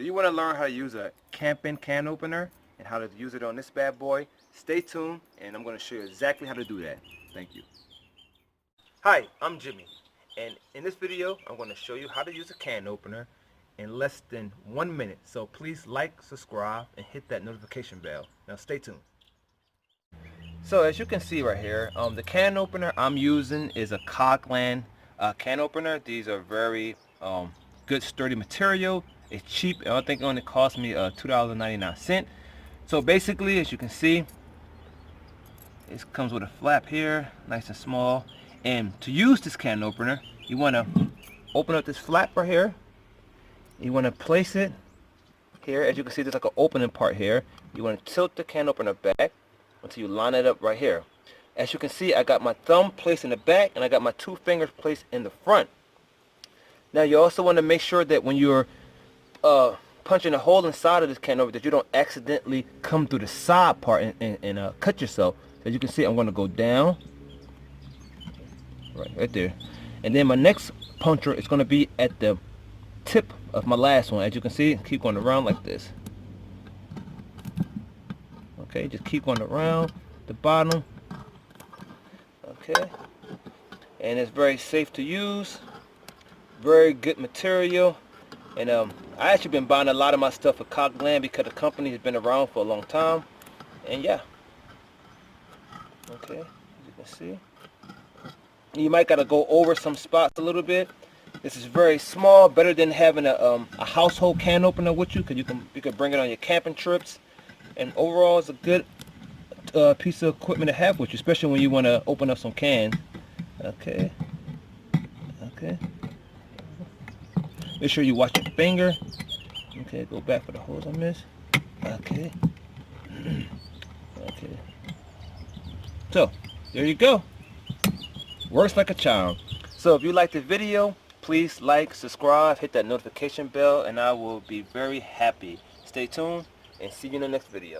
Do you want to learn how to use a camping can opener and how to use it on this bad boy? Stay tuned and I'm going to show you exactly how to do that. Thank you. Hi, I'm Jimmy, and in this video I'm going to show you how to use a can opener in less than 1 minute. So please like, subscribe, and hit that notification bell. Now stay tuned. So as you can see right here, the can opener I'm using is a Coglan can opener. These are very good sturdy material. It's cheap. I think it only cost me $2.99. So basically, as you can see, it comes with a flap here, nice and small. And to use this can opener, you want to open up this flap right here. You want to place it here. As you can see, there's like an opening part here. You want to tilt the can opener back until you line it up right here. As you can see, I got my thumb placed in the back and I got my 2 fingers placed in the front. Now you also want to make sure that when you're punching a hole inside of this can opener that you don't accidentally come through the side part and cut yourself. As you can see, I'm going to go down right there, and then my next puncture is going to be at the tip of my last one. As you can see, keep going around like this. Okay, just keep going around the bottom. Okay, and it's very safe to use, very good material. And I actually been buying a lot of my stuff at Coglan because the company has been around for a long time. And yeah, okay, as you can see, you might gotta go over some spots a little bit. This is very small, better than having a household can opener with you, because you can bring it on your camping trips. And overall, it's a good piece of equipment to have with you, especially when you want to open up some cans. Okay, okay. Make sure you watch your finger. Okay, go back for the holes I missed. Okay. Okay. So, there you go. Works like a charm. So if you like the video, please like, subscribe, hit that notification bell, and I will be very happy. Stay tuned and see you in the next video.